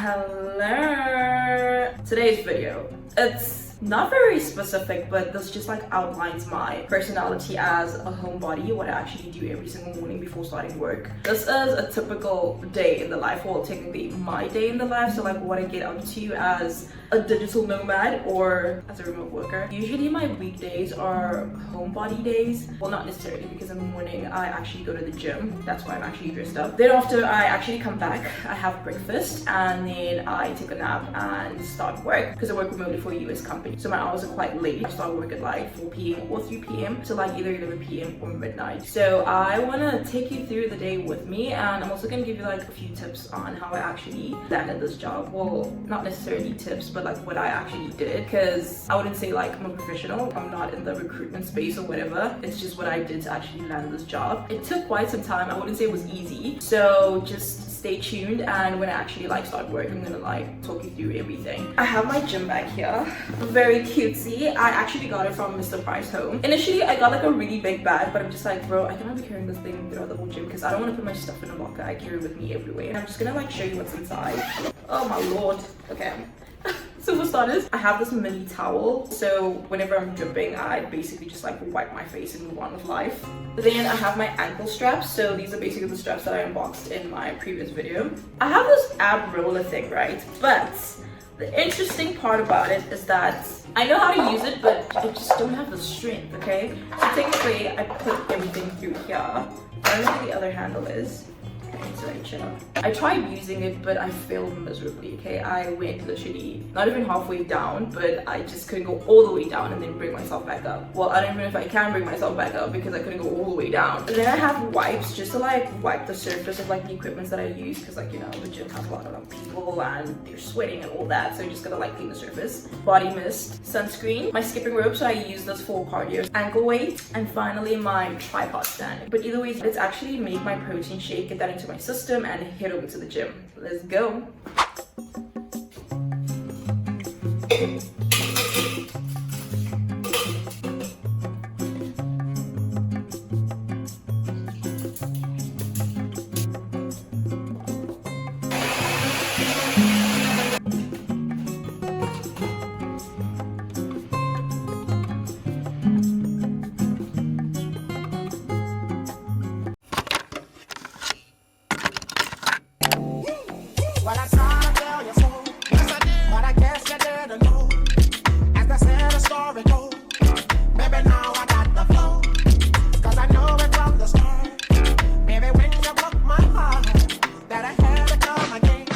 Hello. Today's video, it's not very specific, but this just like outlines my personality as a homebody, what I actually do every single morning before starting work. This is a typical day in the life, well technically my day in the life, so like what I get up to as a digital nomad or as a remote worker. Usually my weekdays are homebody days. Well, not necessarily, because in the morning I actually go to the gym. That's why I'm actually dressed up. Then after I actually come back, I have breakfast and then I take a nap and start work because I work remotely for a US company. So my hours are quite late. I start work at like 4 p.m. or 3 p.m. to like either 11 p.m. or midnight. So I want to take you through the day with me, and I'm also going to give you like a few tips on how I actually landed this job. Well, not necessarily tips, but like what I actually did, because I wouldn't say like I'm a professional. I'm not in the recruitment space or whatever. It's just what I did to actually land this job. It took quite some time. I wouldn't say it was easy. So just stay tuned, and when I actually like start work, I'm gonna like talk you through everything. I have my gym bag here, very cutesy. I actually got it from Mr. Price Home. Initially I got like a really big bag, but I'm just like, bro, I cannot be carrying this thing throughout the whole gym because I don't want to put my stuff in a locker. I carry it with me everywhere, and I'm just gonna like show you what's inside. Oh my lord. Okay. So for starters, I have this mini towel, so whenever I'm dripping, I basically just like wipe my face and move on with life. Then I have my ankle straps, so these are basically the straps that I unboxed in my previous video. I have this ab roller thing, right? But the interesting part about it is that I know how to use it, but I just don't have the strength, okay? So technically, I put everything through here. I don't know where the other handle is. I tried using it, but I failed miserably, okay? I went literally not even halfway down, but I just couldn't go all the way down and then bring myself back up. Well, I don't even know if I can bring myself back up because I couldn't go all the way down. And then I have wipes just to like wipe the surface of like the equipment that I use, because like, you know, the gym has a lot of people and they're sweating and all that, so I'm just gonna like clean the surface. Body mist, sunscreen, my skipping rope, so I use this for cardio, ankle weight, and finally my tripod stand. But either way, let's actually make my protein shake, get that into my system, and head over to the gym. Let's go. Well, I tried to tell you so, yes I did, but I guess you didn't know. As the sad story goes, baby, now I got the flow, cause I know it from the start. Baby, when you broke my heart, that I had to come again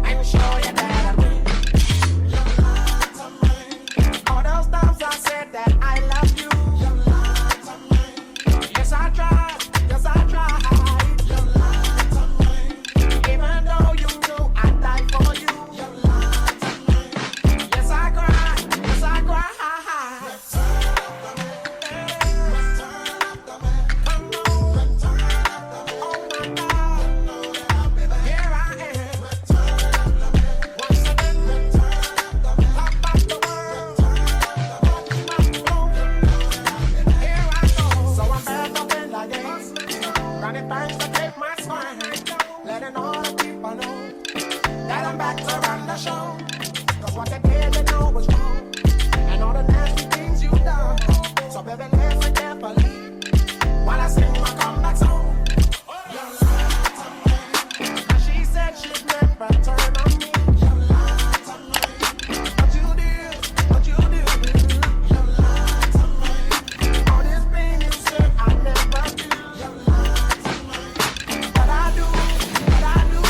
and show you that I win. You lied to me. All those times I said that I love you. You lied to me. Yes, I tried. Yes, I tried. You lied to me. Even though you for you. You lied to me. Yes, I cried. Yes, I cried. Return up the man. Come on. Return up the man. Oh my God. Here I am. Return up the man. Once again. Return up the man. Top of the world. Watch my flow. Here I go. So I'm back up in the game. Running thanks to take my spine. Letting all the people know that I'm back to run the show. Cause what you did, you know was wrong, and all the nasty things you done. So baby, listen carefully while I sing my comeback song. You lied to me. Now she said she'd never turn on me. You lied to me. What you did, what you did. You lied to me. All this pain you said I never do. You lied to me. But I do, but I do.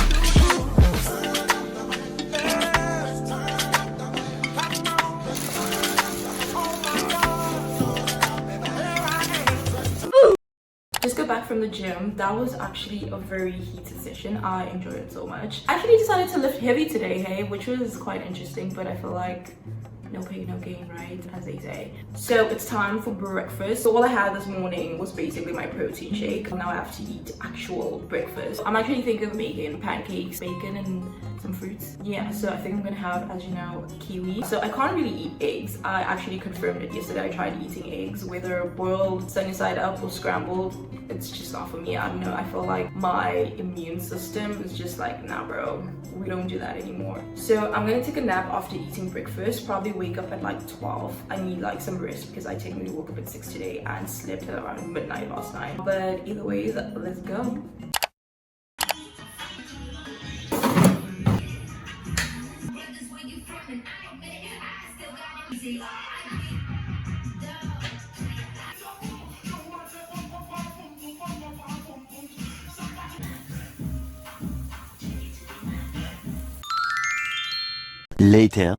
Just got back from the gym. That was actually a very heated session. I enjoyed it so much. I actually decided to lift heavy today, hey, which was quite interesting, but I feel like no pain, no gain, right? As they say. So it's time for breakfast. So all I had this morning was basically my protein shake. Now I have to eat actual breakfast. I'm actually thinking of making pancakes, bacon, and some fruits. Yeah, so I think I'm gonna have, as you know, kiwi. So I can't really eat eggs. I actually confirmed it yesterday. I tried eating eggs, whether boiled, sunny side up, or scrambled. It's just not for me. I don't know. I feel like my immune system is just like, nah, bro, we don't do that anymore. So I'm gonna take a nap after eating breakfast. Probably wake up at like 12. I need like some rest because I technically woke up at 6 today and slept at around midnight last night. But either way, let's go. Later.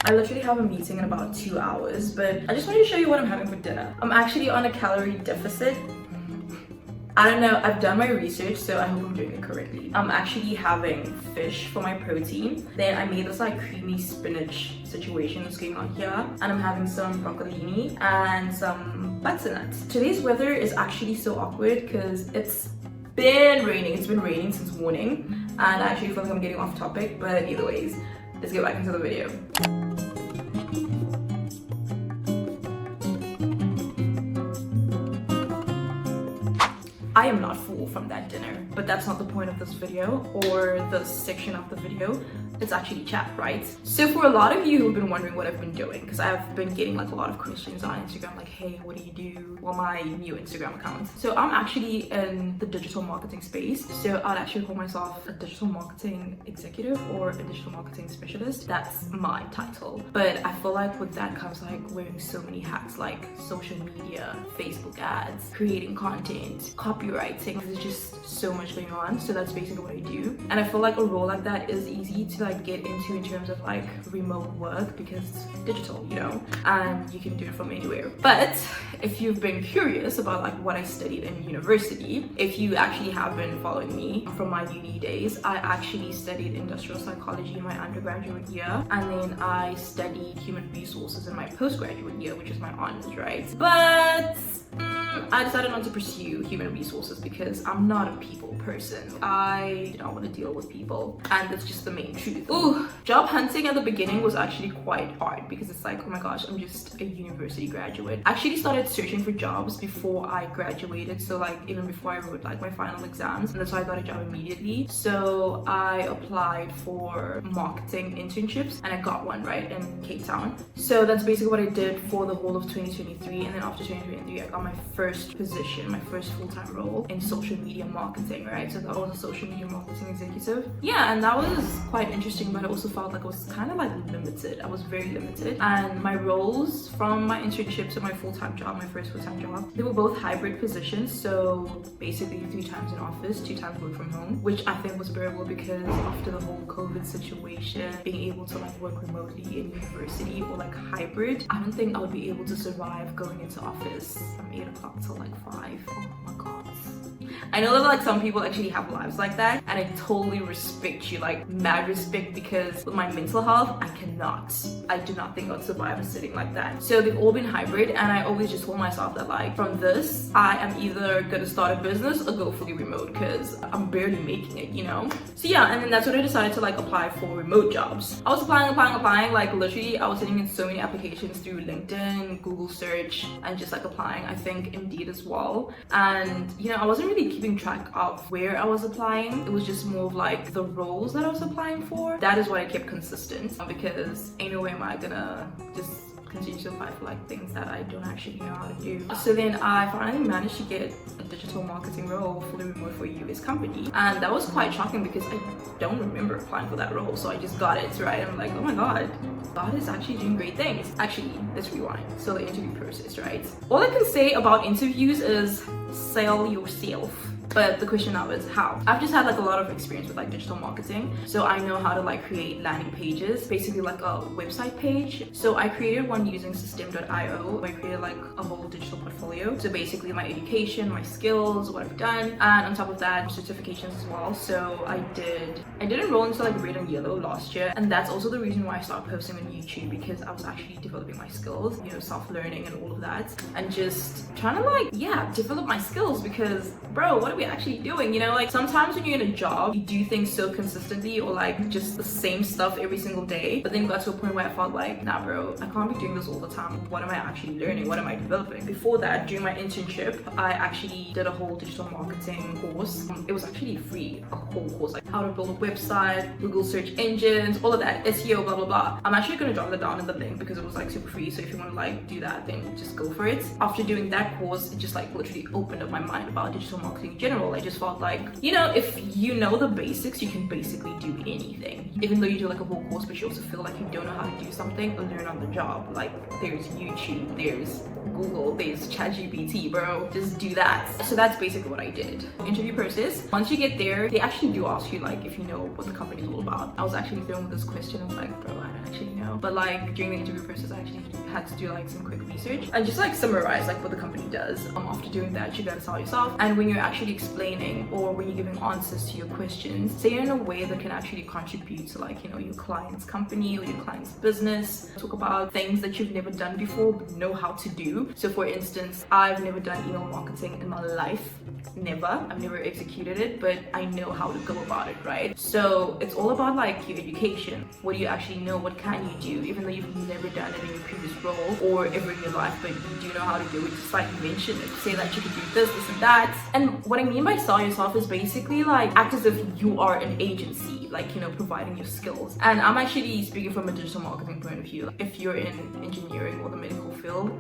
I literally have a meeting in about 2 hours, but I just wanted to show you what I'm having for dinner. I'm actually on a calorie deficit. I don't know, I've done my research, so I hope I'm doing it correctly. I'm actually having fish for my protein. Then I made this like creamy spinach situation that's going on here. And I'm having some broccolini and some butternut. Today's weather is actually so awkward because it's been raining. It's been raining since morning. And I actually feel like I'm getting off topic, but either ways, let's get back into the video. I am not full from that dinner, but that's not the point of this video or this section of the video. It's actually chat, right? So for a lot of you who've been wondering what I've been doing, because I've been getting like a lot of questions on Instagram, like, hey, what do you do? Well, my new Instagram account. So I'm actually in the digital marketing space. So I'd actually call myself a digital marketing executive or a digital marketing specialist. That's my title. But I feel like with that comes like wearing so many hats, like social media, Facebook ads, creating content, copywriting. There's just so much going on. So that's basically what I do. And I feel like a role like that is easy to like get into in terms of like remote work because it's digital, you know, and you can do it from anywhere. But if you've been curious about like what I studied in university, if you actually have been following me from my uni days, I actually studied industrial psychology in my undergraduate year, and then I studied human resources in my postgraduate year, which is my honors, right? But I decided not to pursue human resources because I'm not a people person. I do not want to deal with people, and that's just the main truth. Ooh, job hunting at the beginning was actually quite hard because it's like, oh my gosh, I'm just a university graduate. I actually started searching for jobs before I graduated, so like even before I wrote like my final exams, and that's why I got a job immediately. So I applied for marketing internships and I got one right in Cape Town. So that's basically what I did for the whole of 2023, and then after 2023 I got my first position, my first full-time role in social media marketing, right? So that was a social media marketing executive. Yeah, and that was quite interesting, but I also felt like I was kind of like limited. I was very limited, and my roles from my internship to my full-time job, my first full-time job, they were both hybrid positions. So basically 3 times in office, 2 times work from home, which I think was bearable because after the whole COVID situation, being able to like work remotely in university or like hybrid, I don't think I would be able to survive going into office from 8 o'clock till like 5. Oh my god. I know that like some people actually have lives like that, and I totally respect you, like mad respect, because with my mental health, I do not think I'd survive sitting like that. So they've all been hybrid, and I always just told myself that like from this, I am either gonna start a business or go fully remote because I'm barely making it, you know? So yeah, and then that's when I decided to like apply for remote jobs. I was applying, like literally I was sitting in so many applications through LinkedIn, Google search, and just like applying, I think Indeed as well. And you know, I wasn't really keeping track of where I was applying. It was just more of like the roles that I was applying for. That is what I kept consistent, because ain't no way am I gonna just continue to apply for like things that I don't actually know how to do. So then I finally managed to get a digital marketing role fully remote for a US company, and that was quite shocking because I don't remember applying for that role. So I just got it, right? I'm like, oh my god, God is actually doing great things. Actually, let's rewind. So the interview process, right? All I can say about interviews is sell yourself. But the question now is how. I've just had like a lot of experience with like digital marketing, so I know how to like create landing pages, basically like a website page. So I created one using system.io. I created like a whole digital portfolio, so basically my education, my skills, what I've done, and on top of that certifications as well. So I did enroll into like red and yellow last year, and that's also the reason why I started posting on YouTube, because I was actually developing my skills, you know, self-learning and all of that, and just trying to like, yeah, develop my skills. Because bro, what are we actually doing? You know, like sometimes when you're in a job, you do things so consistently or like just the same stuff every single day, but then got to a point where I felt like, nah bro, I can't be doing this all the time. What am I actually learning? What am I developing? Before that, during my internship, I actually did a whole digital marketing course. It was actually free, a whole course, like how to build a website, Google search engines, all of that, SEO, blah blah blah. I'm actually gonna drop that down in the link because it was like super free, so if you want to like do that, then just go for it. After doing that course, it just like literally opened up my mind about digital marketing in general. I just felt like, you know, if you know the basics, you can basically do anything. Even though you do like a whole course, but you also feel like you don't know how to do something, learn on the job. Like there's YouTube, there's Google, there's ChatGPT, bro. Just do that. So that's basically what I did. Interview process. Once you get there, they actually do ask you like if you know what the company is all about. I was actually thrown with this question. I was like, bro, I don't actually know. But like during the interview process, I actually had to do like some quick research and just like summarize like what the company does. After doing that, you gotta sell yourself. And when you're actually explaining or when you're giving answers to your questions, say it in a way that can actually contribute to like, you know, your client's company or your client's business. Talk about things that you've never done before but know how to do. So for instance, I've never done email marketing in my life. Never. I've never executed it, but I know how to go about it, right? So it's all about like your education. What do you actually know? What can you do? Even though you've never done it in your previous role or ever in your life, but you do know how to do it. Just like mention it. Say that you can do this and that. And what I mean by sell yourself is basically like act as if you are an agency, like, you know, providing your skills. And I'm actually speaking from a digital marketing point of view. If you're in engineering or the medical field,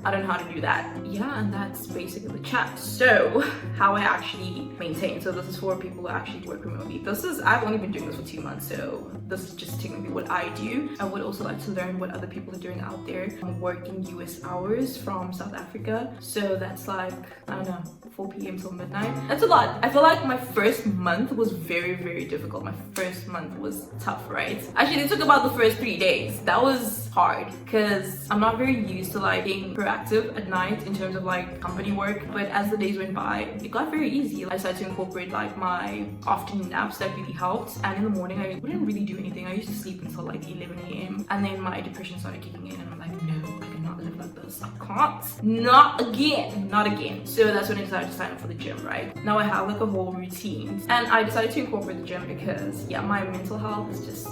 I don't know how to do that. Yeah, and that's basically the chat. So how I actually maintain. So this is for people who actually work remotely. I've only been doing this for 2 months, so this is just technically what I do. I would also like to learn what other people are doing out there. I'm working US hours from South Africa. So that's like, I don't know, 4 p.m. till midnight. That's a lot. I feel like my first month was very, very difficult. My first month was tough, right? Actually, it took about the first 3 days. That was hard because I'm not very used to like being proactive at night in terms of like company work. But as the days went by, it got very easy. I started to incorporate like my afternoon naps. That really helped. And in the morning, I wouldn't really do anything. I used to sleep until like 11 a.m. And then my depression started kicking in and I'm like, no, I cannot live like this. I can't. Not again. Not again. So that's when I decided to sign up for the gym, right? Now I have like a whole routine. And I decided to incorporate the gym because, yeah, my mental health is just,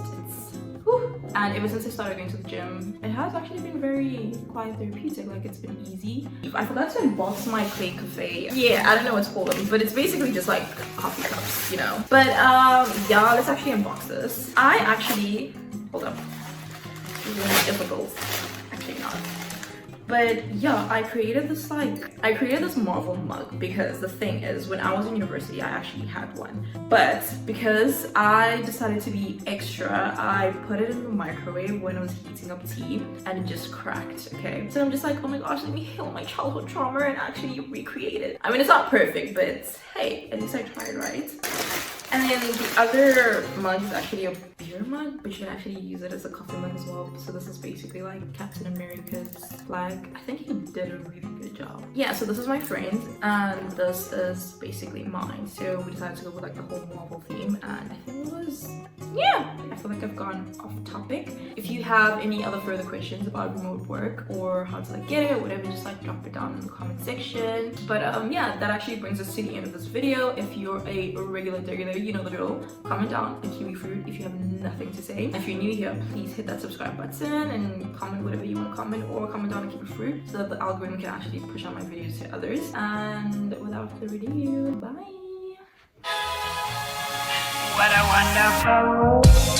and ever since I started going to the gym, it has actually been very quite therapeutic. Like it's been easy. I forgot to unbox my clay cafe. Yeah, I don't know what to call them, but it's basically just like coffee cups, you know. But yeah, let's actually unbox this. I actually, hold up, it's really difficult. Actually not. But yeah, I created this Marvel mug because the thing is, when I was in university, I actually had one. But because I decided to be extra, I put it in the microwave when I was heating up tea and it just cracked, okay? So I'm just like, oh my gosh, let me heal my childhood trauma and actually recreate it. I mean, it's not perfect, but hey, at least I tried, right? And then the other mug is actually a beer mug, but you can actually use it as a coffee mug as well. So this is basically like Captain America's flag. I think he did a really good job. Yeah, so this is my friend and this is basically mine. So we decided to go with like the whole Marvel theme and I think it was, yeah. I feel like I've gone off topic. If you have any other further questions about remote work or how to like get it or whatever, just like drop it down in the comment section. But yeah, that actually brings us to the end of this video. If you're a regular, you know the drill. Comment down a kiwi fruit if you have nothing to say. If you're new here, please hit that subscribe button and comment whatever you want to comment, or comment down a kiwi fruit so that the algorithm can actually push out my videos to others. And without further ado, bye. What a wonderful